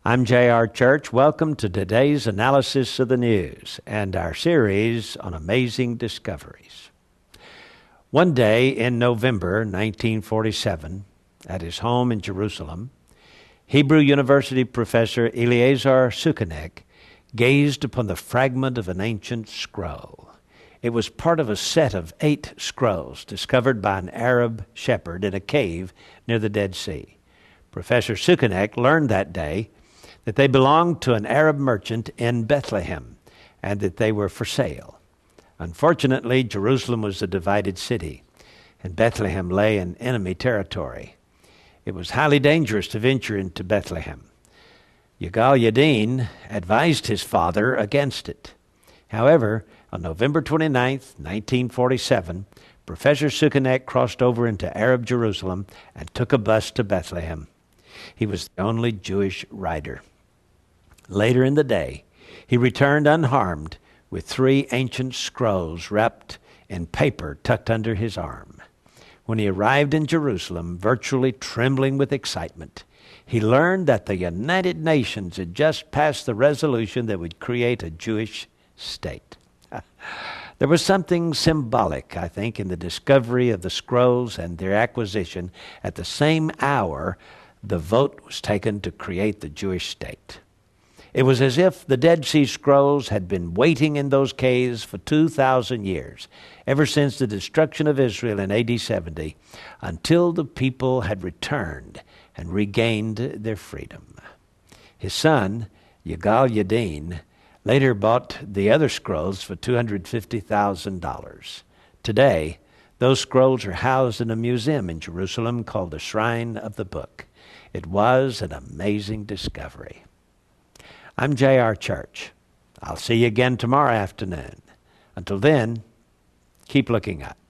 I'm J.R. Church. Welcome to today's analysis of the news and our series on amazing discoveries. One day in November 1947, at his home in Jerusalem, Hebrew University professor Eliezer Sukenik gazed upon the fragment of an ancient scroll. It was part of a set of 8 scrolls discovered by an Arab shepherd in a cave near the Dead Sea. Professor Sukenik learned that day that they belonged to an Arab merchant in Bethlehem and that they were for sale. Unfortunately, Jerusalem was a divided city, and Bethlehem lay in enemy territory. It was highly dangerous to venture into Bethlehem. Yigal Yadin advised his father against it. However, on November 29, 1947, Professor Sukenik crossed over into Arab Jerusalem and took a bus to Bethlehem. He was the only Jewish rider. Later in the day, he returned unharmed with 3 ancient scrolls wrapped in paper tucked under his arm. When he arrived in Jerusalem, virtually trembling with excitement, he learned that the United Nations had just passed the resolution that would create a Jewish state. There was something symbolic, I think, in the discovery of the scrolls and their acquisition at the same hour the vote was taken to create the Jewish state. It was as if the Dead Sea Scrolls had been waiting in those caves for 2,000 years, ever since the destruction of Israel in AD 70, until the people had returned and regained their freedom. His son, Yigal Yadin, later bought the other scrolls for $250,000. Today, those scrolls are housed in a museum in Jerusalem called the Shrine of the Book. It was an amazing discovery. I'm J.R. Church. I'll see you again tomorrow afternoon. Until then, keep looking up.